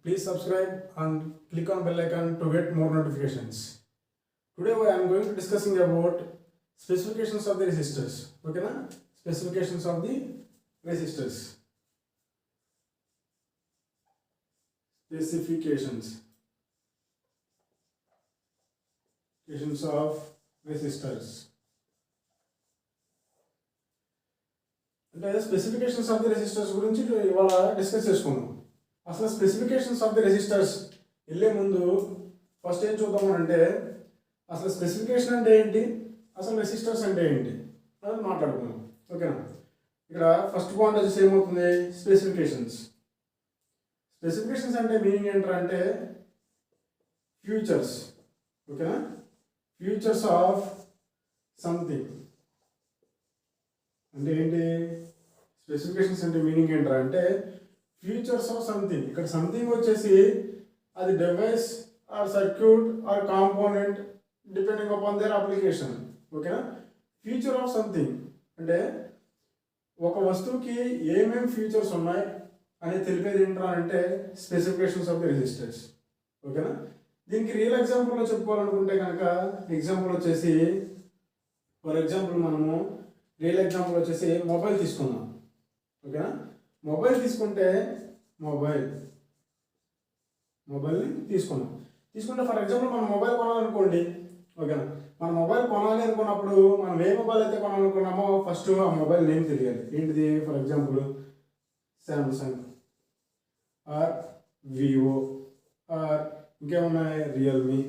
Please subscribe and click on bell icon to get more notifications. Today I am going to discussing about specifications of the resistors. Okay na? Specifications of the resistors. Specifications of resistors. అంటే specifications of the resistors గురించి ఇవాళ discuss చేసుకున్నాం. అసలు specifications of the resistors వెళ్ళే ముందు first ఏం చూద్దామంటే అసలు స్పెసిఫికేషన్ అంటే ఏంటి, అసలు రెసిస్టర్స్ అంటే ఏంటి అని మాట్లాడుకున్నాం. ఓకేనా? ఇక్కడ ఫస్ట్ పాయింట్ వచ్చేసి ఏమవుతుంది, స్పెసిఫికేషన్స్ అంటే మీనింగ్ ఏంటంటే ఫ్యూచర్స్. ఓకేనా? ఫ్యూచర్స్ ఆఫ్ సంథింగ్ అంటే ఏంటి, స్పెసిఫికేషన్స్ అంటే మీనింగ్ ఏంటంటే ఫ్యూచర్స్ ఆఫ్ సంథింగ్. ఇక్కడ సంథింగ్ వచ్చేసి అది device or circuit or component depending upon their application. ఓకేనా? ఫ్యూచర్ ఆఫ్ సంథింగ్ అంటే ఒక వస్తువుకి ఏమేమి ఫీచర్స్ ఉన్నాయి అని తెలిపేది ఏంట్రా అంటే స్పెసిఫికేషన్స్ ఆఫ్ ది రెసిస్టర్స్. ఓకేనా? దీనికి రియల్ ఎగ్జాంపుల్లో చెప్పుకోవాలనుకుంటే కనుక ఎగ్జాంపుల్ వచ్చేసి ఫర్ ఎగ్జాంపుల్ మనము రియల్ ఎగ్జాంపుల్ వచ్చేసి మొబైల్ తీసుకుందాం. ఓకేనా? మొబైల్ తీసుకుంటే మొబైల్ని తీసుకుంటే ఫర్ ఎగ్జాంపుల్ మనం మొబైల్ కొనాలనుకోండి. ఓకేనా? మనం మొబైల్ కొనాలి అనుకున్నప్పుడు మనం ఏ మొబైల్ అయితే కొనాలనుకున్నామో ఫస్ట్ ఆ మొబైల్ నేమ్ తెలియాలి. ఏంటిది, for example Samsung or Vivo or ఇంకేమున్నాయి, Realme.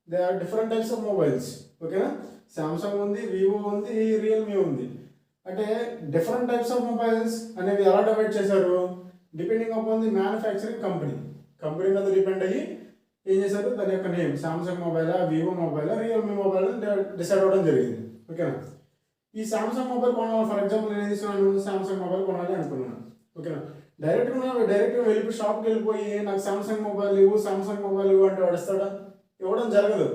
They are different types of mobiles. ఓకేనా? శాంసంగ్ ఉంది, వివో ఉంది, రియల్మీ ఉంది. అంటే డిఫరెంట్ టైప్స్ ఆఫ్ మొబైల్స్ అనేవి ఎలా డివైడ్ చేశారు, depending upon the manufacturing company మీద డిపెండ్ అయ్యి ఏం చేశారు, దాని యొక్క నేమ్ శాంసంగ్ మొబైలా, వివో మొబైలా, రియల్మీ మొబైల్ డిసైడ్ అవ్వడం జరిగింది. ఓకేనా? ఈ శాంసంగ్ మొబైల్ కొనాలి, ఫర్ ఎగ్జాంపుల్ నేను తీసుకున్నాను శాంసంగ్ మొబైల్ కొనాలి అనుకున్నాను. ఓకేనా? డైరెక్ట్గా వెళ్ళిపోయి షాప్కి వెళ్ళిపోయి నాకు శాంసంగ్ మొబైల్ ఇవ్వు అంటే వాడిస్తాడా? ఇవ్వడం జరగదు.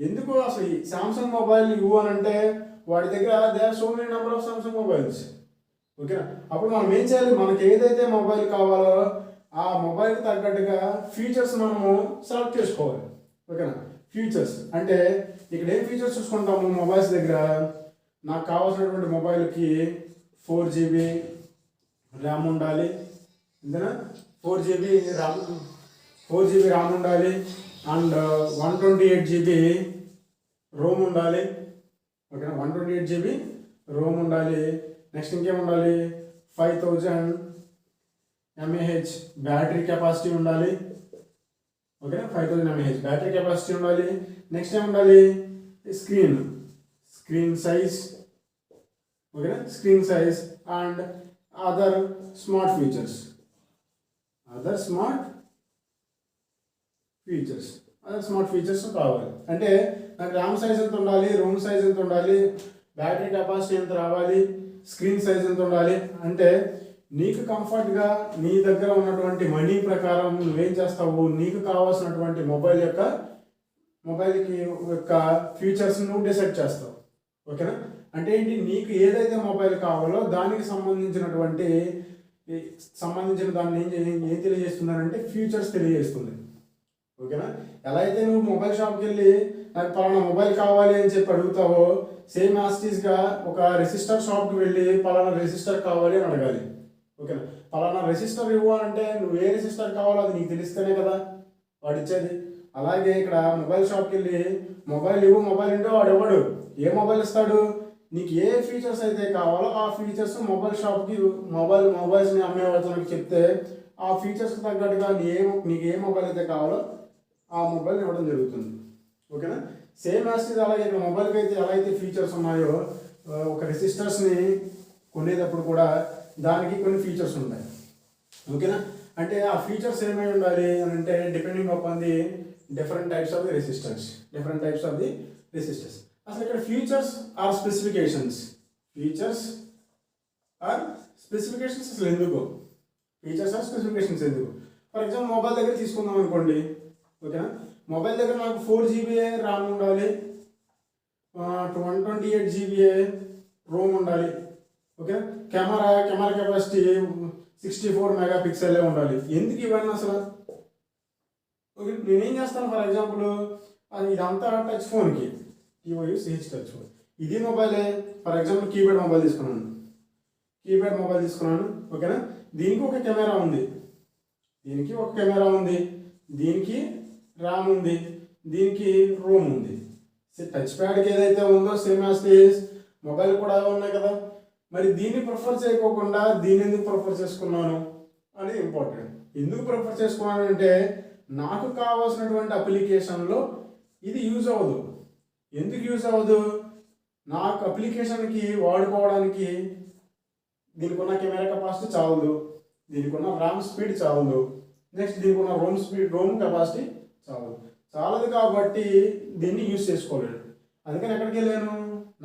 ఎందుకు, అసలు ఈ శాంసంగ్ మొబైల్ ఇవ్వు అని అంటే వాడి దగ్గర there are so many number of Samsung mobiles. ఓకేనా? అప్పుడు మనం ఏం చేయాలి, మనకి ఏదైతే మొబైల్ కావాలో ఆ మొబైల్కి తగ్గట్టుగా ఫీచర్స్ మనము సెలెక్ట్ చేసుకోవాలి. ఓకేనా? ఫీచర్స్ అంటే ఇక్కడ ఏం ఫీచర్స్ చూసుకుంటాము, మొబైల్స్ దగ్గర నాకు కావాల్సినటువంటి మొబైల్కి 4GB ర్యామ్ ఉండాలి. అంతేనా? 4GB ర్యామ్ ఉండాలి అండ్ 128GB రోమ్ ఉండాలి. ఓకేనా? 128GB రోమ్ ఉండాలి. నెక్స్ట్ ఇంకేముండాలి, 5000 mAh బ్యాటరీ కెపాసిటీ ఉండాలి. ఓకేనా? 5000 mAh బ్యాటరీ కెపాసిటీ ఉండాలి. నెక్స్ట్ ఏముండాలి, స్క్రీన్ సైజ్. ఓకేనా? Screen size and other smart features కావాలి. అంటే నాకు ర్యామ్ సైజ్ ఎంత ఉండాలి, రోమ్ సైజ్ ఎంత ఉండాలి, బ్యాటరీ కెపాసిటీ ఎంత రావాలి, స్క్రీన్ సైజ్ ఎంత ఉండాలి అంటే నీకు కంఫర్ట్గా నీ దగ్గర ఉన్నటువంటి మనీ ప్రకారం నువ్వేం చేస్తావు, నీకు కావాల్సినటువంటి మొబైల్కి యొక్క ఫీచర్స్ నువ్వు డిసైడ్ చేస్తావు. ఓకేనా? అంటే ఏంటి, నీకు ఏదైతే మొబైల్ కావాలో దానికి సంబంధించిన దాన్ని ఏం తెలియజేస్తుందంటే ఫీచర్స్ తెలియజేస్తుంది. ఓకేనా? ఎలా అయితే నువ్వు మొబైల్ షాప్కి వెళ్ళి నాకు పలానా మొబైల్ కావాలి అని చెప్పి అడుగుతావో సేమ్ యాస్టీస్గా ఒక రెసిస్టర్ షాప్కి వెళ్ళి పలానా రెసిస్టర్ కావాలి అని అడగాలి. ఓకేనా? పలానా రెసిస్టర్ ఇవ్వాలంటే నువ్వు ఏ రెసిస్టర్ కావాలో అది నీకు తెలిస్తేనే కదా వాడు ఇచ్చేది. అలాగే ఇక్కడ మొబైల్ షాప్కి వెళ్ళి మొబైల్ అంటే వాడు ఇవ్వడు. ఏ మొబైల్ ఇస్తాడు, నీకు ఏ ఫీచర్స్ అయితే కావాలో ఆ ఫీచర్స్ మొబైల్ షాప్కి మొబైల్స్ని అమ్మే వాళ్ళకి చెప్తే ఆ ఫీచర్స్కి తగ్గట్టుగా నీకు ఏ మొబైల్ అయితే కావాలో ఆ మొబైల్ని ఇవ్వడం జరుగుతుంది. ఓకేనా? సేమ్ యాస్టీస్ అలాగే ఇక్కడ మొబైల్కి అయితే ఎలా అయితే ఫీచర్స్ ఉన్నాయో ఒక రెసిస్టర్స్ని కొనేటప్పుడు కూడా దానికి కొన్ని ఫీచర్స్ ఉంటాయి. ఓకేనా? అంటే ఆ ఫీచర్స్ ఏమై ఉండాలి అని అంటే depending upon the different types of the resistors. అసలు ఇక్కడ ఫీచర్స్ ఆర్ స్పెసిఫికేషన్స్ అసలు ఎందుకు, ఫర్ ఎగ్జాంపుల్ మొబైల్ దగ్గర తీసుకుందాం అనుకోండి. ఓకేనా? మొబైల్ దగ్గర నాకు 4GB ర్యామ్ ఉండాలి, 128GB రోమ్ ఉండాలి. ఓకే, కెమెరా కెపాసిటీ 64 మెగా పిక్సెలే ఉండాలి. ఎందుకు ఇవన్నీ అసలు? ఓకే, నేనేం చేస్తాను, ఫర్ ఎగ్జాంపుల్ ఇదంతా టచ్ ఫోన్కి, టీఓయూ సిహెచ్ టచ్ ఫోన్, ఇది మొబైలే. ఫర్ ఎగ్జాంపుల్ కీప్యాడ్ మొబైల్ తీసుకున్నాను, ఓకేనా. దీనికి ఒక కెమెరా ఉంది, దీనికి ర్యామ్ ఉంది, దీనికి రోమ్ ఉంది. టచ్ ప్యాడ్కి ఏదైతే ఉందో సేమ్ యాజ్ దిస్ మొబైల్ కూడా ఉన్నాయి కదా. మరి దీన్ని ప్రిఫర్ చేయకోకుండా దీన్ని ఎందుకు ప్రిఫర్ చేసుకున్నాను అనేది ఇంపార్టెంట్. ఎందుకు ప్రిఫర్ చేసుకున్నాను అంటే నాకు కావాల్సినటువంటి అప్లికేషన్లో ఇది యూజ్ అవ్వదు. ఎందుకు యూజ్ అవ్వదు? నాకు అప్లికేషన్కి వాడుకోవడానికి దీనికి ఉన్న కెమెరా కెపాసిటీ చాలదు, దీనికి ఉన్న ర్యామ్ స్పీడ్ చాలదు, నెక్స్ట్ దీనికి ఉన్న రోమ్ కెపాసిటీ చాలదు కాబట్టి దీన్ని యూజ్ చేసుకోలేను. అందుకని ఎక్కడికి వెళ్ళాను,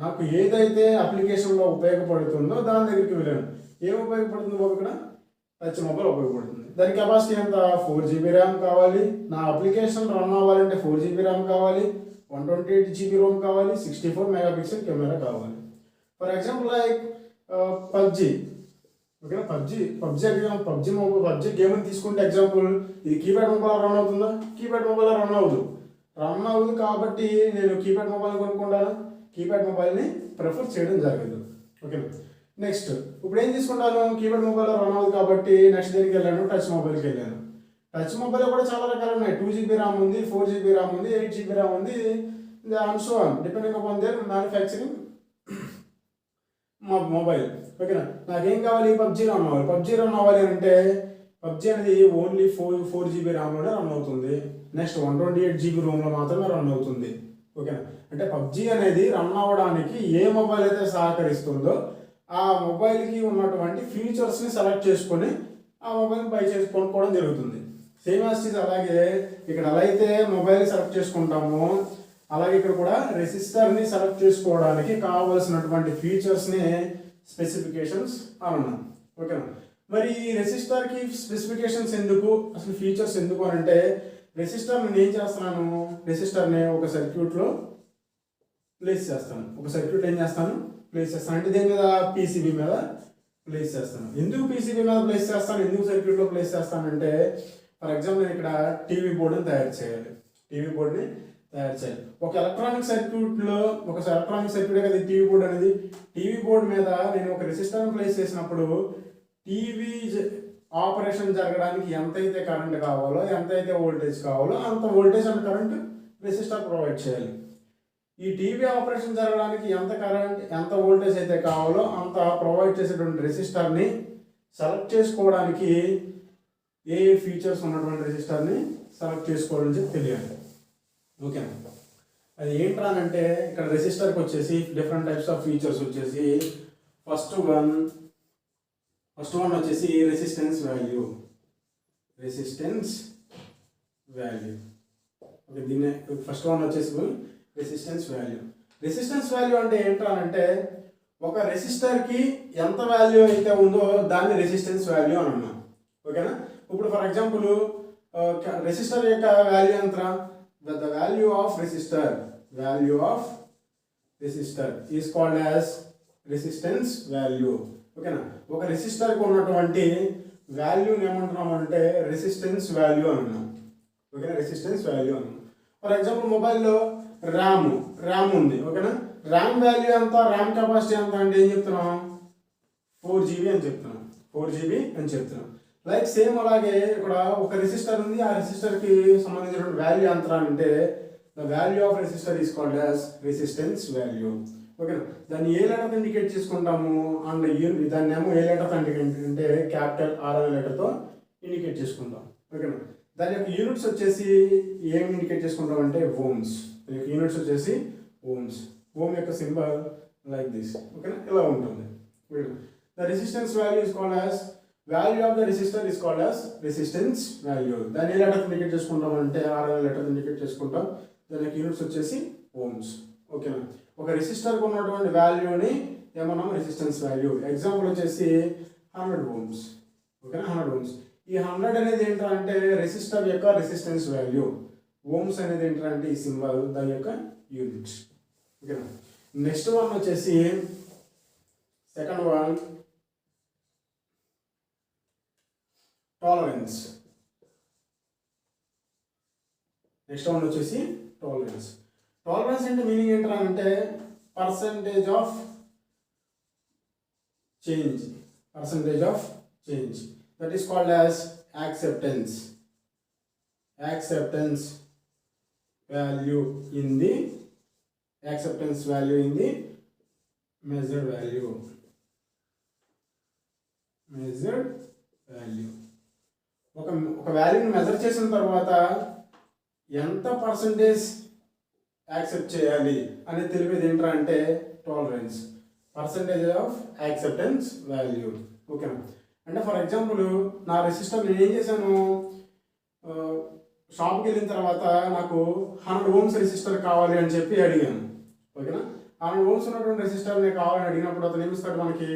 నాకు ఏదైతే అప్లికేషన్లో ఉపయోగపడుతుందో దాని దగ్గరికి వెళ్ళాను. ఏం ఉపయోగపడుతుందో ఇక్కడ టచ్ మొబైల్ ఉపయోగపడుతుంది. దాని కెపాసిటీ ఎంత? 4 GB ర్యామ్ కావాలి. నా అప్లికేషన్ రన్ అవ్వాలంటే 4 GB ర్యామ్ కావాలి, 128 GB రోమ్ కావాలి, 64 మెగా పిక్సెల్ కెమెరా కావాలి. ఫర్ ఎగ్జాంపుల్ లైక్ పబ్జీ, ఓకేనా. పబ్జీ గేమ్ తీసుకుంటే ఎగ్జాంపుల్, ఇది కీప్యాడ్ మొబైల్ రన్ అవుతుందా? కీప్యాడ్ మొబైల్ రన్ అవ్వదు కాబట్టి నేను కీప్యాడ్ మొబైల్ కొనుక్కుంటాను, కీప్యాడ్ మొబైల్ని ప్రిఫర్ చేయడం జరగదు. ఓకేనా. నెక్స్ట్ ఇప్పుడు ఏం తీసుకుంటాను, కీప్యాడ్ మొబైల్ రన్ అవ్వదు కాబట్టి నెక్స్ట్ దేనికి వెళ్ళాను, టచ్ మొబైల్కి వెళ్ళాను. టచ్ మొబైల్ కూడా చాలా రకాలు ఉన్నాయి. 2 GB ర్యామ్ ఉంది, 4 GB ర్యామ్ ఉంది, 8 GB ర్యామ్ ఉంది, and so on depending upon there manufacturing mobile. ఓకేనా. నాకేం కావాలి, పబ్జీ రన్ అవ్వాలి అంటే పబ్జీ అనేది ఓన్లీ 4 GB ర్యామ్లోనే రన్ అవుతుంది. నెక్స్ట్ 128 GB రోమ్లో మాత్రమే రన్ అవుతుంది. ఓకేనా. అంటే పబ్జీ అనేది రన్ అవ్వడానికి ఏ మొబైల్ అయితే సహకరిస్తుందో ఆ మొబైల్కి ఉన్నటువంటి ఫీచర్స్ని సెలెక్ట్ చేసుకొని ఆ మొబైల్ బై చేసి కొనుక్కోవడం జరుగుతుంది. సేమ్ యాజ్ ఇట్ ఈజ్ అలాగే ఇక్కడ ఎలా అయితే మొబైల్ సెలెక్ట్ చేసుకుంటామో అలాగే ఇక్కడ కూడా రెసిస్టర్ని సెలెక్ట్ చేసుకోవడానికి కావాల్సినటువంటి ఫీచర్స్ని స్పెసిఫికేషన్స్ అన్నాను. ఓకేనా. మరి ఈ రెసిస్టర్కి స్పెసిఫికేషన్స్ ఎందుకు, అసలు ఫీచర్స్ ఎందుకు అని అంటే, రెసిస్టర్ నేను ఏం చేస్తున్నాను, రెసిస్టర్ని ఒక సర్క్యూట్లో ప్లేస్ చేస్తాను. అంటే దేని మీద, పీసీబీ మీద ప్లేస్ చేస్తాను. ఎందుకు పీసీబీ మీద ప్లేస్ చేస్తాను, ఎందుకు సర్క్యూట్లో ప్లేస్ చేస్తానంటే, ఫర్ ఎగ్జాంపుల్ నేను ఇక్కడ టీవీ బోర్డుని తయారు చేయాలి. ఒక ఎలక్ట్రానిక్ సర్క్యూటే కదా టీవీ బోర్డు అనేది. టీవీ బోర్డు మీద నేను ఒక రెసిస్టర్ని ప్లేస్ చేసినప్పుడు టీవీ ఆపరేషన్ జరగడానికి ఎంతైతే కరెంట్ కావాలో, ఎంతైతే వోల్టేజ్ కావాలో అంత voltage and current resistor provide చేయాలి. ఈ టీవీ ఆపరేషన్ జరగడానికి ఎంత వోల్టేజ్ అయితే కావాలో అంత ప్రొవైడ్ చేసేటువంటి రెసిస్టర్ని సెలెక్ట్ చేసుకోవడానికి ఏ ఫీచర్స్ ఉన్నటువంటి రెసిస్టర్ని సెలెక్ట్ చేసుకోవాలని చెప్పి తెలియాలి. ఓకేనా. అది ఏంటంటే ఇక్కడ రెసిస్టర్కి వచ్చేసి డిఫరెంట్ టైప్స్ ఆఫ్ ఫీచర్స్ వచ్చేసి ఫస్ట్ వన్ వచ్చేసి రెసిస్టెన్స్ వాల్యూ. ఓకే, దీన్ని ఫస్ట్ వన్ వచ్చేసి రెసిస్టెన్స్ వాల్యూ అంటే ఏంటంటే ఒక రెసిస్టర్కి ఎంత వాల్యూ అయితే ఉందో దాన్ని రెసిస్టెన్స్ వాల్యూ అని అన్నాం. ఓకేనా. ఇప్పుడు ఫర్ ఎగ్జాంపుల్ రెసిస్టర్ యొక్క వాల్యూ ఎంత, the value of resistor is called as resistance value. ఓకేనా. ఒక రెసిస్టర్కి ఉన్నటువంటి వాల్యూని ఏమంటున్నాం అంటే రెసిస్టెన్స్ వాల్యూ అని అన్నాం. ఓకేనా, రెసిస్టెన్స్ వాల్యూ అన్నాం. ఫర్ ఎగ్జాంపుల్ మొబైల్లో ర్యామ్ ఉంది. ఓకేనా. ర్యామ్ వాల్యూ ఎంత, ర్యామ్ కెపాసిటీ ఎంత అంటే ఏం చెప్తున్నాం, 4 GB అని చెప్తున్నాం. లైక్ సేమ్ అలాగే ఇక్కడ ఒక రెసిస్టర్ ఉంది, ఆ రెసిస్టర్కి సంబంధించిన వాల్యూ ఎంత అంటే the value of resistor is called as resistance value. ఓకేనా. దాన్ని ఏ లెటర్తో ఇండికేట్ చేసుకుంటాము, అండ్ దాన్ని ఏమో ఏ లెటర్తో ఇండికేట్ అంటే క్యాపిటల్ ఆర్ అనే లెటర్తో ఇండికేట్ చేసుకుంటాం. ఓకేనా. దాని యొక్క యూనిట్స్ వచ్చేసి ఏమి ఇండికేట్ చేసుకుంటాం అంటే ఓమ్స్. దాని యొక్క యూనిట్స్ వచ్చేసి ఓమ్స్. ఓమ్ యొక్క సింబల్ లైక్ దిస్. ఓకేనా, ఇలా ఉంటుంది. The resistance value is called as value of the resistor is called as resistance value. దాన్ని ఏ లెటర్ ఇండికేట్ చేసుకుంటాం అంటే ఆర్ అనే లెటర్ ఇండికేట్ చేసుకుంటాం. దాని యొక్క యూనిట్స్ వచ్చేసి ఓమ్స్. ఓకేనా. ఒక రెసిస్టర్కి ఉన్నటువంటి వాల్యూని ఏమన్నాం, రెసిస్టెన్స్ వాల్యూ. ఎగ్జాంపుల్ వచ్చేసి 100 ఓమ్స్. ఓకేనా, 100 ఓమ్స్. ఈ 100 అనేది ఏంటంటే రెసిస్టర్ యొక్క రెసిస్టెన్స్ వాల్యూ. ఓమ్స్ అనేది ఏంటంటే ఈ సింబల్, దాని యొక్క యూనిట్స్. ఓకేనా. నెక్స్ట్ వన్ వచ్చేసి second one tolerance. Next one వచ్చేసి టాలరెన్స్. టాలరెన్స్ అంటే మీనింగ్ ఏంటరా అంటే percentage of change, percentage of change, that is called as acceptance. Acceptance value in the measured value. ఒక వాల్యూని మెజర్ చేసిన తర్వాత ఎంత పర్సంటేజ్ యాక్సెప్ట్ చేయాలి అనేది తెలిపేది ఏంట్రా అంటే tolerance, percentage of acceptance value. ఓకేనా? అంటే ఫర్ ఎగ్జాంపుల్ నా రెసిస్టర్ నేను ఏం చేశాను, షాప్కి వెళ్ళిన తర్వాత నాకు 100 ohms రెసిస్టర్ కావాలి అని చెప్పి అడిగాను. ఓకేనా? 100 ohms ఉన్నటువంటి రెసిస్టర్ని కావాలని అడిగినప్పుడు అతను ఏమిస్తాడు, మనకి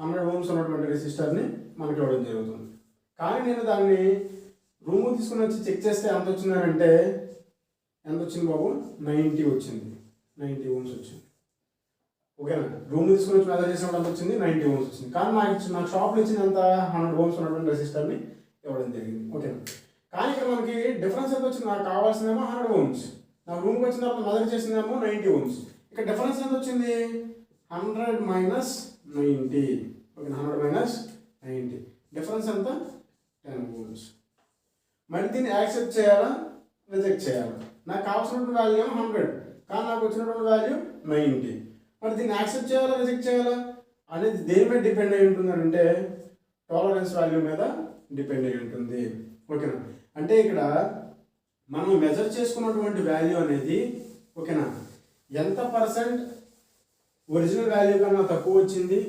100 ohms ఉన్నటువంటి రెసిస్టర్ని మనకి ఇవ్వడం జరుగుతుంది. కానీ నేను దాన్ని రూమ్ తీసుకుని వచ్చి చెక్ చేస్తే ఎంత వచ్చిందంటే ఎంత వచ్చింది బాబు, 90 వచ్చింది, 90 ohms వచ్చింది. ఓకేనా? రూమ్ తీసుకుని వచ్చి మెజర్ చేసినప్పుడు ఎంత వచ్చింది, 90 ohms వచ్చింది. కానీ నాకు షాప్లో ఇచ్చింది ఎంత, 100 ohms ఉన్నటువంటి రెసిస్టర్ని ఇవ్వడం జరిగింది. ఓకేనా? కానీ ఇక్కడ మనకి డిఫరెన్స్ ఎంత వచ్చింది, నాకు కావాల్సిందేమో 100 ohms, నాకు రూమ్కి వచ్చిన తర్వాత మెజర్ చేసిందేమో 90 ohms. ఇక్కడ డిఫరెన్స్ ఎంత వచ్చింది, 100 మైనస్ 90. ఓకేనా? 100 మైనస్ 90 డిఫరెన్స్ ఎంత, 10 ohms. మరి దీన్ని యాక్సెప్ట్ చేయాలా రిజెక్ట్ చేయాలా? నాకు కావాల్సినటువంటి వాల్యూ ఏమో 100, కానీ నాకు వచ్చినటువంటి వాల్యూ 90. మరి దీన్ని యాక్సెప్ట్ చేయాలా రిజెక్ట్ చేయాలా అనేది దేని మీద డిపెండ్ అయి ఉంటుంది అంటే టాలరెన్స్ వాల్యూ మీద డిపెండ్ అయి ఉంటుంది. ఓకేనా? అంటే ఇక్కడ మనం మెజర్ చేసుకున్నటువంటి వాల్యూ అనేది ఓకేనా ఎంత పర్సెంట్ ఒరిజినల్ వాల్యూ కన్నా తక్కువ వచ్చింది,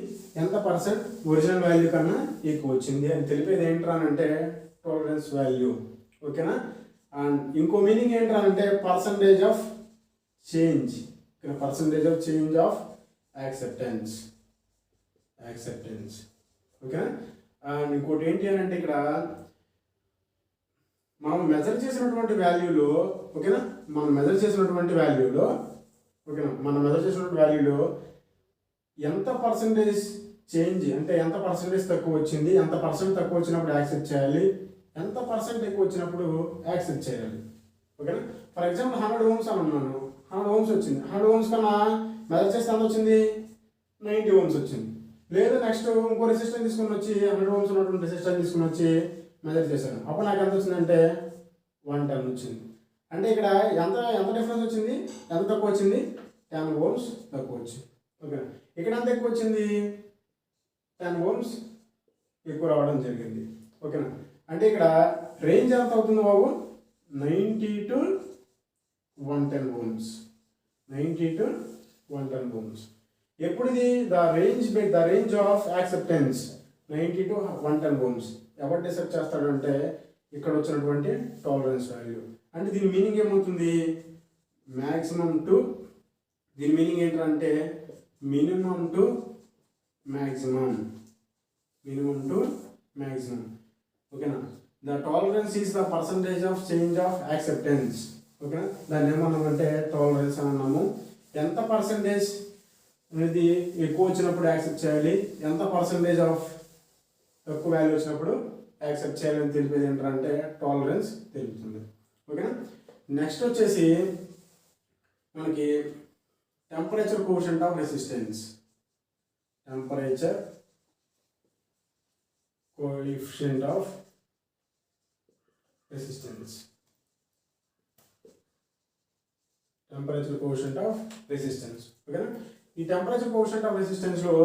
ఎంత పర్సెంట్ ఒరిజినల్ వాల్యూ కన్నా ఎక్కువ వచ్చింది అని తెలిపేది ఏంట్రా అంటే టాలరెన్స్ వాల్యూ. ఓకేనా? అండ్ ఇంకో మీనింగ్ ఏంట్రా అంటే percentage of change, percentage of change of acceptance. ఓకేనా? అండ్ ఇంకోటి ఏంటి అని అంటే ఇక్కడ మనం మెజర్ చేసినటువంటి వాల్యూలో ఓకేనా మనం మెజర్ చేసినటువంటి వాల్యూలో ఎంత పర్సంటేజ్ చేంజ్ అంటే ఎంత పర్సంటేజ్ తక్కువ వచ్చింది, ఎంత పర్సెంట్ తక్కువ వచ్చినప్పుడు యాక్సెప్ట్ చేయాలి, ఎంత పర్సెంట్ ఎక్కువ వచ్చినప్పుడు యాక్సెప్ట్ చేయాలి. ఓకేనా? ఫర్ ఎగ్జాంపుల్ 100 ohms అని అన్నాను, 100 ohms వచ్చింది. 100 ohms కన్నా మెజర్ చేస్తే ఎంత వచ్చింది, 90 ohms వచ్చింది. లేదు నెక్స్ట్ ఇంకో రెసిస్టర్ తీసుకుని వచ్చి 100 ohms ఉన్నటువంటి రెసిస్టర్ తీసుకుని వచ్చి మెజర్ చేశాను, అప్పుడు నాకు ఎంత వచ్చిందంటే 110 వచ్చింది. అంటే ఇక్కడ ఎంత డిఫరెన్స్ వచ్చింది, ఎంత తక్కువ వచ్చింది, 10 ohms తక్కువ వచ్చింది. ఓకే, ఇక్కడ ఎంత ఎక్కువ వచ్చింది, 10 ohms ఎక్కువ రావడం జరిగింది. ఓకేనా? అంటే ఇక్కడ రేంజ్ ఎంత అవుతుంది బాబు, 90 to 110 ohms. 90 to 110 ohms. ఎప్పుడు ఇది the range of acceptance 90 to 110 ohms ఎవరు డిసైడ్ చేస్తాడంటే ఇక్కడ వచ్చినటువంటి టాలరెన్స్ వాల్యూ. అంటే దీని మీనింగ్ ఏమవుతుంది, మ్యాక్సిమం టు, దీని మీనింగ్ ఏంటంటే మినిమం టు మ్యాక్సిమం. ఓకేనా? The tolerance is the percentage of change of acceptance. ఓకేనా? దాన్ని ఏమన్నామంటే టాలరెన్స్ అని అన్నాము. ఎంత పర్సంటేజ్ అనేది ఎక్కువ వచ్చినప్పుడు యాక్సెప్ట్ చేయాలి, ఎంత పర్సంటేజ్ ఆఫ్ తక్కువ వాల్యూ వచ్చినప్పుడు యాక్సెప్ట్ చేయాలని తెలిపేది ఏంటంటే టాలరెన్స్ తెలుపుతుంది. ఓకేనా? నెక్స్ట్ వచ్చేసి మనకి temperature coefficient of resistance. Temperature coefficient of resistance. ఓకేనా? ఈ టెంపరేచర్ కోఎఫిషియంట్ ఆఫ్ రెసిస్టెన్స్ లో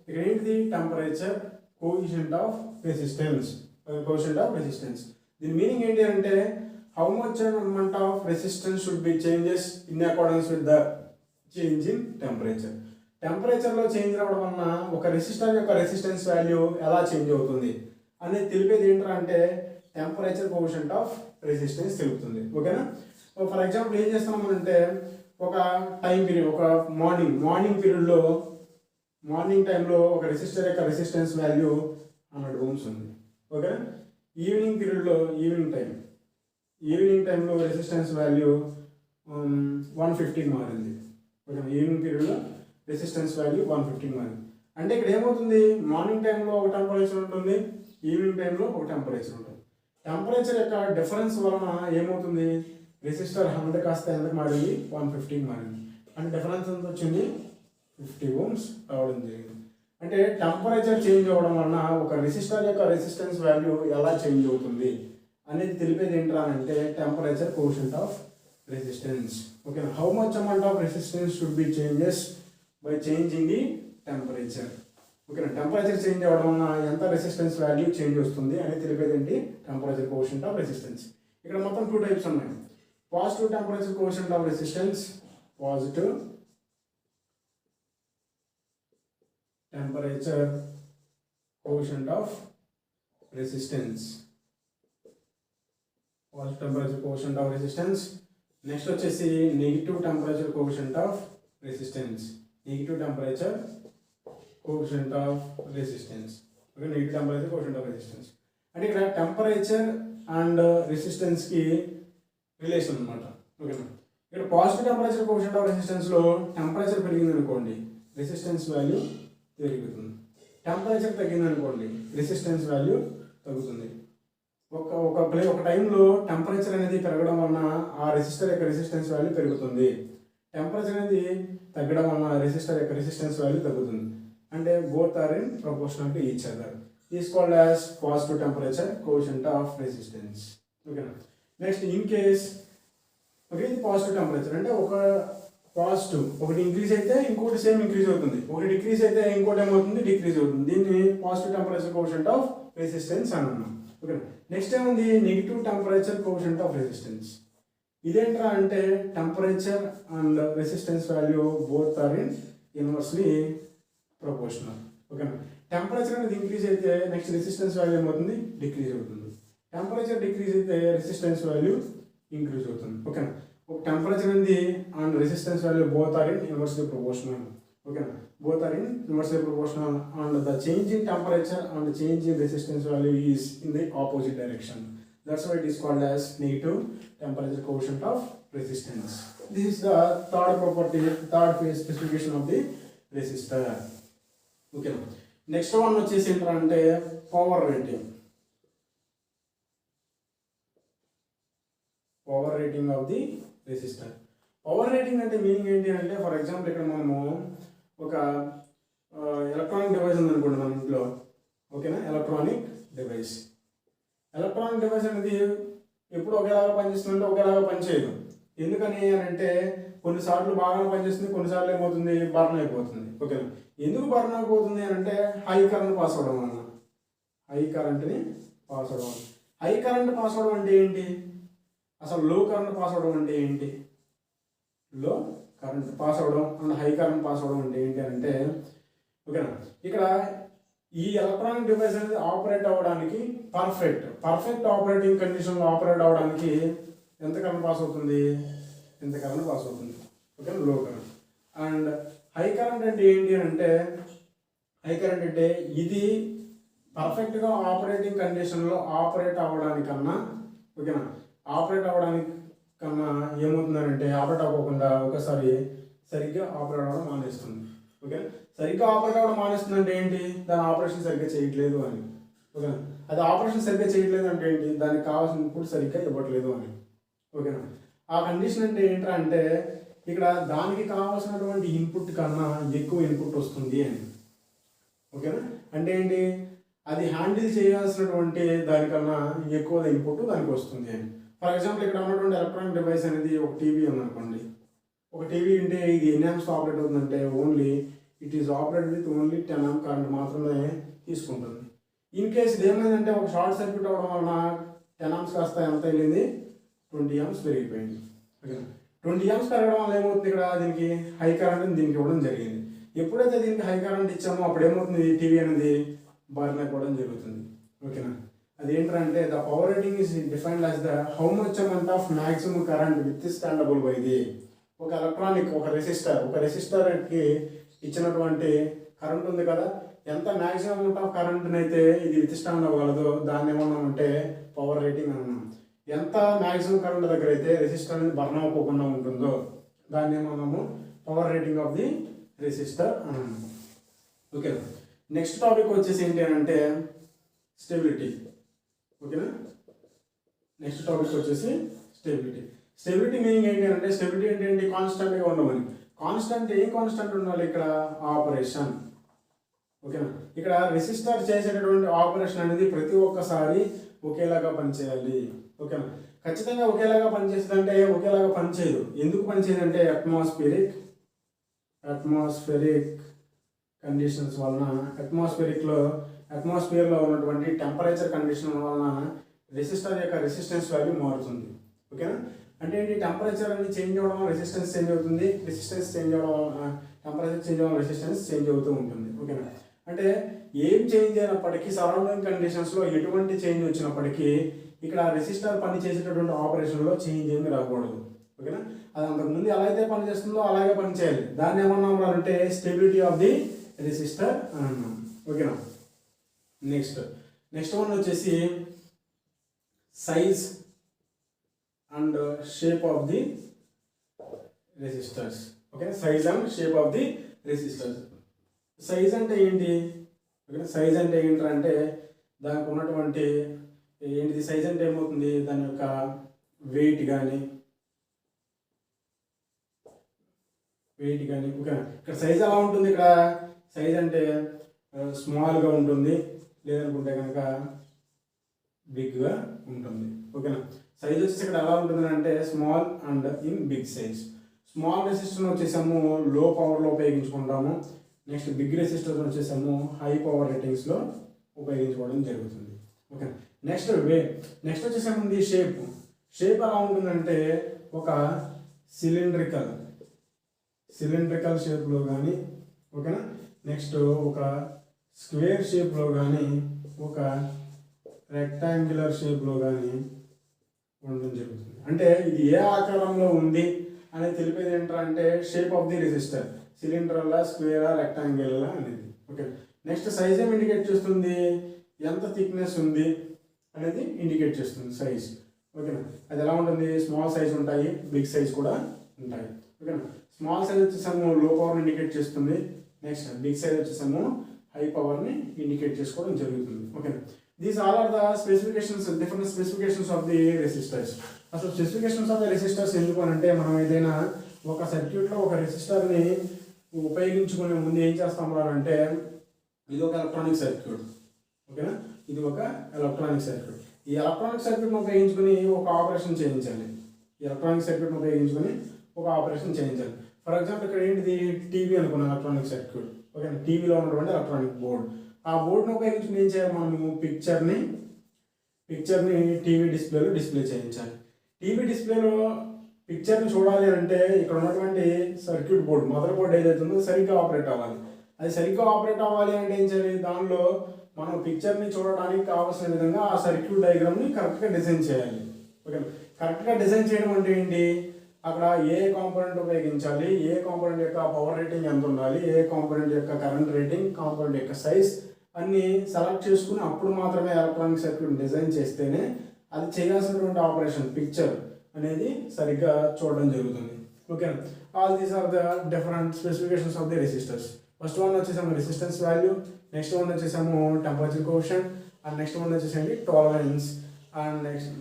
ఇక్కడ ఏంటిది, టెంపరేచర్ కోఎఫిషియంట్ ఆఫ్ రెసిస్టెన్స్. దీని మీనింగ్ ఏంటి అంటే how much amount of resistance should be changes in accordance with the change in temperature. టెంపరేచర్లో change రావడం వలన ఒక రెసిస్టర్ యొక్క రెసిస్టెన్స్ వాల్యూ ఎలా చేంజ్ అవుతుంది అనేది తెలిపేది ఏంటంటే టెంపరేచర్ కోఎఫిషియంట్ ఆఫ్ రెసిస్టెన్స్ తెలుపుతుంది. ఓకేనా? ఫర్ ఎగ్జాంపుల్ ఏం చేస్తున్నామంటే ఒక టైం పీరియడ్, ఒక మార్నింగ్ పీరియడ్లో మార్నింగ్ టైంలో ఒక రెసిస్టర్ యొక్క రెసిస్టెన్స్ వాల్యూ 100 ohms ఉంది. ఓకే, ఈవినింగ్ పీరియడ్లో ఈవినింగ్ టైంలో రెసిస్టెన్స్ వాల్యూ 150 మారింది. ఓకే, ఈవినింగ్ పీరియడ్లో రెసిస్టెన్స్ వాల్యూ 150 మారింది. అంటే ఇక్కడ ఏమవుతుంది, మార్నింగ్ టైంలో ఒక టెంపరేచర్ ఉంటుంది, ఈవినింగ్ టైంలో ఒక టెంపరేచర్ ఉంటుంది. టెంపరేచర్ యొక్క డిఫరెన్స్ వలన ఏమవుతుంది, రెసిస్టర్ 100 కాస్త ఎందుకు మారింది, 150 మారింది. అంటే డిఫరెన్స్ ఎంత వచ్చింది, 50 ohms రావడం జరిగింది. అంటే టెంపరేచర్ చేంజ్ అవ్వడం వలన ఒక రెసిస్టర్ యొక్క రెసిస్టెన్స్ వాల్యూ ఎలా చేంజ్ అవుతుంది అనేది తెలిపేది ఏంట్రా అంటే టెంపరేచర్ కోఎఫిషియంట్ ఆఫ్ రెసిస్టెన్స్. ఓకేనా, how much amount of resistance should be changes by changing the temperature. ఓకేనా, టెంపరేచర్ చేంజ్ అవ్వడం వలన ఎంత రెసిస్టెన్స్ వాల్యూ చేంజ్ వస్తుంది అనేది తెలిపేది ఏంటి, టెంపరేచర్ కోఎఫిషియంట్ ఆఫ్ రెసిస్టెన్స్. ఇక్కడ మొత్తం 2 టైప్స్ ఉన్నాయి. Positive temperature coefficient of resistance, positive temperature coefficient of resistance, positive temperature coefficient of resistance. Next వచ్చేసి negative temperature coefficient of resistance, negative temperature coefficient of resistance. Okay, negative temperature coefficient of resistance అంటే ఇక్కడ temperature and రెసిస్టెన్స్కి relation అనమాట. ఓకేనా, ఇక్కడ positive temperature coefficient of రెసిస్టెన్స్లో temperature పెరిగింది అనుకోండి రెసిస్టెన్స్ వాల్యూ పెరుగుతుంది, టెంపరేచర్ తగ్గింది అనుకోండి రెసిస్టెన్స్ వాల్యూ తగ్గుతుంది. ఒక టైంలో టెంపరేచర్ అనేది పెరగడం వలన ఆ రెసిస్టర్ యొక్క రెసిస్టెన్స్ వాల్యూ పెరుగుతుంది, టెంపరేచర్ అనేది తగ్గడం వలన రెసిస్టర్ యొక్క రెసిస్టెన్స్ వాల్యూ తగ్గుతుంది. అంటే both are in proportional to each other. Is called as positive temperature coefficient of resistance. ఓకేనా, నెక్స్ట్ ఇన్ కేస్ ఓకే ఇది పాజిటివ్ టెంపరేచర్ అంటే ఒక పాజిటివ్ ఒకటి ఇంక్రీజ్ అయితే ఇంకోటి సేమ్ ఇంక్రీజ్ అవుతుంది, ఒకటి డిక్రీజ్ అయితే ఇంకోటి ఏమవుతుంది డిక్రీజ్ అవుతుంది. దీన్ని positive temperature coefficient of resistance అని అన్నాం. ఓకే, నెక్స్ట్ ఏముంది negative temperature coefficient of resistance. ఇదేంట్రా అంటే temperature and resistance value both are in inversely proportional. ఓకేనా, టెంపరేచర్ అనేది ఇంక్రీజ్ అయితే నెక్స్ట్ రెసిస్టెన్స్ వాల్యూ ఏమవుతుంది డిక్రీజ్ అవుతుంది, టెంపరేచర్ డిక్రీజ్ అయితే రెసిస్టెన్స్ వాల్యూ ఇంక్రీజ్ అవుతుంది. ఓకేనా, ఒక టెంపరేచర్ అనేది and resistance value both are in inversely proportional. ఓకేనా, both are in inversely proportional and the change in temperature and the change in resistance value is in the opposite direction. That's why it is called as negative temperature coefficient of resistance. This is the third property, third phase specification of the resistor. Okay, next one వచ్చేసి ఏంటంటే power rating. Power rating of the resistor. Power rating అంటే meaning ఏంటి అంటే for example ఇక్కడ మనము ఒక electronic device ఉందనుకోండి మన ఇంట్లో. ఓకేనా, ఎలక్ట్రానిక్ డివైస్ అనేది ఎప్పుడు ఒకేలాగా పనిచేస్తుందంటే ఒకేలాగా పనిచేయదు. ఎందుకని అని అంటే కొన్నిసార్లు బాగా పనిచేస్తుంది, కొన్నిసార్లు ఏమవుతుంది బర్న్ అయిపోతుంది. ఓకేనా, ఎందుకు బర్న్ అయిపోతుంది అని అంటే హై కరెంట్ పాస్ అవడం వలన. హై కరెంట్ని పాస్ అవడం, హై కరెంట్ పాస్ అవడం అంటే ఏంటి, అసలు లో కరెంట్ పాస్ అవడం అంటే ఏంటి, లో కరెంట్ పాస్ అవడం అండ్ హై కరెంట్ పాస్ అవడం అంటే ఏంటి అంటే ఓకేనా, ఇక్కడ ఈ ఎలక్ట్రానిక్ డివైస్ అనేది ఆపరేట్ అవ్వడానికి పర్ఫెక్ట్ ఆపరేటింగ్ కండిషన్లో ఆపరేట్ అవ్వడానికి ఎంత కరెంట్ పాస్ అవుతుంది, ఎంత కరెంట్ పాస్ అవుతుంది. ఓకేనా, లో కరెంట్. అండ్ హై కరెంట్ అంటే ఏంటి అంటే హై కరెంట్ అంటే ఇది పర్ఫెక్ట్గా ఆపరేటింగ్ కండిషన్లో ఆపరేట్ అవ్వడానికన్నా ఓకేనా ఆపరేట్ అవ్వడానికి కన్నా ఏమవుతుందంటే ఆపరేట్ అవ్వకుండా ఒకసారి సరిగ్గా ఆపరేట్ అవ్వడం మానేస్తుంది. ఓకే, సరిగ్గా ఆపరేట్ అవ్వడం మానేస్తుంది అంటే ఏంటి, దాని ఆపరేషన్ సరిగ్గా చేయట్లేదు అని. ఓకేనా, అది ఆపరేషన్ సరిగ్గా చేయట్లేదు అంటే ఏంటి, దానికి కావాల్సిన ఇన్పుట్ సరిగ్గా ఇవ్వట్లేదు అని. ఓకేనా, ఆ కండిషన్ అంటే ఏంట్రా అంటే ఇక్కడ దానికి కావాల్సినటువంటి ఇన్పుట్ కన్నా ఎక్కువ ఇన్పుట్ వస్తుంది అని. ఓకేనా, అంటే ఏంటి, అది హ్యాండిల్ చేయాల్సినటువంటి దానికన్నా ఎక్కువ ఇన్పుట్ దానికి వస్తుంది అని. ఫర్ ఎగ్జాంపుల్ ఇక్కడ ఉన్నటువంటి ఎలక్ట్రానిక్ డివైస్ అనేది ఒక టీవీ ఉందనుకోండి. ఒక టీవీ ఉంటే ఇది ఎన్ని ఆంప్స్ ఆపరేట్ అవుతుందంటే only it is operate with only 10 amp current మాత్రమే తీసుకుంటుంది. ఇన్ కేస్ ఇది ఏమైందంటే ఒక షార్ట్ సర్క్యూట్ అవ్వడం వలన 10 amps కాస్త ఎంత వెళ్ళింది 20 amps పెరిగిపోయింది. ఓకే, 20 amps పెరగడం వల్ల ఏమవుతుంది, ఇక్కడ దీనికి హై కరెంట్ దీనికి ఇవ్వడం జరిగింది. ఎప్పుడైతే దీనికి హై కరెంట్ ఇచ్చామో అప్పుడు ఏమవుతుంది, టీవీ అనేది బర్న్ అయిపోవడం జరుగుతుంది. ఓకేనా, అదేంటంటే the power rating is defined as the how much amount of maximum current with standable by the. ఒక ఎలక్ట్రానిక్ ఒక రెసిస్టర్కి ఇచ్చినటువంటి కరెంట్ ఉంది కదా, ఎంత మ్యాక్సిమం అమౌంట్ ఆఫ్ కరెంట్ని అయితే ఇది విత్ స్టాండ్ అవ్వగలదో దాన్ని ఏమన్నామంటే పవర్ రేటింగ్ అన్నాం. ఎంత మ్యాక్సిమం కరెంట్ దగ్గర అయితే రెసిస్టర్ అనేది బర్న్ అవ్వకుండా ఉంటుందో దాన్ని ఏమన్నాము power rating of the resistor అన్నాము. ఓకే, నెక్స్ట్ టాపిక్ వచ్చేసి ఏంటి అంటే స్టెబిలిటీ. ఓకేనా, నెక్స్ట్ టాపిక్ వచ్చేసి స్టెబిలిటీ. స్టెబిలిటీ మీనింగ్ ఏంటి అంటే, స్టెబిలిటీ అంటే ఏంటి, కాన్స్టెంట్గా ఉండమని. కాన్స్టెంట్ ఏం కాన్స్టెంట్ ఉండాలి ఇక్కడ, ఆపరేషన్. ఓకేనా, ఇక్కడ రెసిస్టర్ చేసేటటువంటి ఆపరేషన్ అనేది ప్రతి ఒక్కసారి ఒకేలాగా పనిచేయాలి. ఓకేనా, ఖచ్చితంగా ఒకేలాగా పనిచేస్తుందంటే ఒకేలాగా పనిచేయదు. ఎందుకు పనిచేయదు అంటే అట్మాస్ఫియరిక్ కండిషన్స్ వలన, అట్మాస్ఫియర్లో ఉన్నటువంటి టెంపరేచర్ కండిషన్ వలన రెసిస్టర్ యొక్క రెసిస్టెన్స్ వాల్యూ మారుతుంది. ఓకేనా, అంటే ఏంటి, టెంపరేచర్ అనేది చేంజ్ అవ్వడం రెసిస్టెన్స్ చేంజ్ అవుతుంది, రెసిస్టెన్స్ చేంజ్ అవ్వడం టెంపరేచర్ చేంజ్ అవ్వడం రెసిస్టెన్స్ చేంజ్ అవుతూ ఉంటుంది. ఓకేనా, అంటే ఏం చేంజ్ అయినప్పటికీ సరౌండింగ్ కండిషన్స్లో ఎటువంటి చేంజ్ వచ్చినప్పటికీ ఇక్కడ రెసిస్టర్ పని చేసేటటువంటి ఆపరేషన్లో చేంజ్ ఏమి రాకూడదు. ఓకేనా, అది అంతకుముందు ఎలా అయితే పని చేస్తుందో అలాగే పని చేయాలి. దాన్ని ఏమన్నాం అంటే స్టెబిలిటీ ఆఫ్ ది రెసిస్టర్ అని అన్నాం. ఓకేనా, నెక్స్ట్ వన్ వచ్చేసి size and shape of the resistors. Okay, size and shape of the resistors. Size అంటే ఏంటి, ఓకే, సైజ్ అంటే ఏంటంటే దానికి ఉన్నటువంటి ఏంటిది, సైజ్ అంటే ఏమవుతుంది, దాని యొక్క వెయిట్ కానీ ఓకే. ఇక్కడ సైజ్ ఎలా ఉంటుంది, ఇక్కడ సైజ్ అంటే స్మాల్గా ఉంటుంది, లేదనుకుంటే కనుక బిగ్గా ఉంటుంది. ఓకేనా, సైజ్ వచ్చేసి ఇక్కడ ఎలా ఉంటుంది అంటే small and in big size. Small resistor వచ్చేసాము లో పవర్లో ఉపయోగించుకుంటాము. నెక్స్ట్ బిగ్ రెసిస్టర్ వచ్చేసాము హై పవర్ రేటింగ్స్లో ఉపయోగించుకోవడం జరుగుతుంది. ఓకే, నెక్స్ట్ వచ్చేసాము షేప్ ఎలా ఉంటుందంటే ఒక సిలిండ్రికల్ షేప్లో కానీ, ఓకేనా, నెక్స్ట్ ఒక స్క్వేర్ షేప్లో కానీ, ఒక రెక్టాంగులర్ షేప్లో కానీ ఉండడం జరుగుతుంది. అంటే ఇది ఏ ఆకారంలో ఉంది అనేది తెలిపేది ఏంటంటే షేప్ ఆఫ్ ది రెసిస్టర్, సిలిండర్లా, స్క్వేరా, రెక్టాంగిల్లా అనేది. ఓకే, నెక్స్ట్ సైజ్ ఏం ఇండికేట్ చేస్తుంది, ఎంత థిక్నెస్ ఉంది అనేది ఇండికేట్ చేస్తుంది సైజ్. ఓకేనా, అది ఎలా ఉంటుంది, స్మాల్ సైజ్ ఉంటాయి, బిగ్ సైజ్ కూడా ఉంటాయి. ఓకేనా, స్మాల్ సైజ్ వచ్చేసాము లో పవర్ని ఇండికేట్ చేస్తుంది, నెక్స్ట్ బిగ్ సైజ్ వచ్చేసాము హై పవర్ని ఇండికేట్ చేసుకోవడం జరుగుతుంది. ఓకేనా, these all are the specifications, different specifications of the resistors. అసలు స్పెసిఫికేషన్స్ ఆఫ్ ద రెసిస్టర్స్ ఎందుకు అని అంటే, మనం ఏదైనా ఒక సర్క్యూట్లో ఒక రెసిస్టర్ని ఉపయోగించుకునే ముందు ఏం చేస్తాం అంటే, ఇది ఒక ఎలక్ట్రానిక్ సర్క్యూట్. ఓకేనా, ఇది ఒక ఎలక్ట్రానిక్ సర్క్యూట్. ఈ ఎలక్ట్రానిక్ సర్క్యూట్ని ఉపయోగించుకుని ఒక ఆపరేషన్ చేయించాలి. ఫర్ ఎగ్జాంపుల్ ఇక్కడ ఏంటిది, టీవీ అనుకున్న ఎలక్ట్రానిక్ సర్క్యూట్. ఓకే, టీవీలో ఉన్నటువంటి ఎలక్ట్రానిక్ బోర్డ్. ఆ బోర్డుని ఉపయోగించుకుని ఏం చేయాలి, మనము పిక్చర్ని టీవీ డిస్ప్లేలో డిస్ప్లే చేయించాలి. టీవీ డిస్ప్లేలో పిక్చర్ని చూడాలి అంటే ఇక్కడ ఉన్నటువంటి సర్క్యూట్ బోర్డు, మదర్ బోర్డు ఏదైతే ఉందో సరిగ్గా ఆపరేట్ అవ్వాలి. అది సరిగ్గా ఆపరేట్ అవ్వాలి అంటే ఏం చేయాలి, దానిలో మనం పిక్చర్ని చూడడానికి కావాల్సిన విధంగా ఆ సర్క్యూట్ డయాగ్రామ్ని కరెక్ట్గా డిజైన్ చేయాలి. ఓకే, కరెక్ట్గా డిజైన్ చేయడం అంటే ఏంటి, అక్కడ ఏ కాంపోనెంట్ ఉపయోగించాలి, ఏ కాంపోనెంట్ యొక్క పవర్ రేటింగ్ ఎంత ఉండాలి, ఏ కాంపోనెంట్ యొక్క కరెంట్ రేటింగ్, కాంపోనెంట్ యొక్క సైజ్ అన్నీ సెలెక్ట్ చేసుకుని అప్పుడు మాత్రమే ఎలక్ట్రానిక్ సర్క్యూట్ డిజైన్ చేస్తేనే అది చేయాల్సినటువంటి ఆపరేషన్ పిక్చర్ అనేది సరిగ్గా చూడడం జరుగుతుంది. Okay, all these are the different specifications of the resistors. First one వచ్చేసాము రెసిస్టెన్స్ వాల్యూ, నెక్స్ట్ వన్ వచ్చేసాము temperature coefficient, and next one వచ్చేసండి tolerance, and next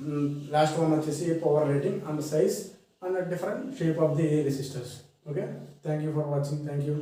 last one వచ్చేసి power rating and size and a different shape of the resistors. Okay, thank you for watching. Thank you.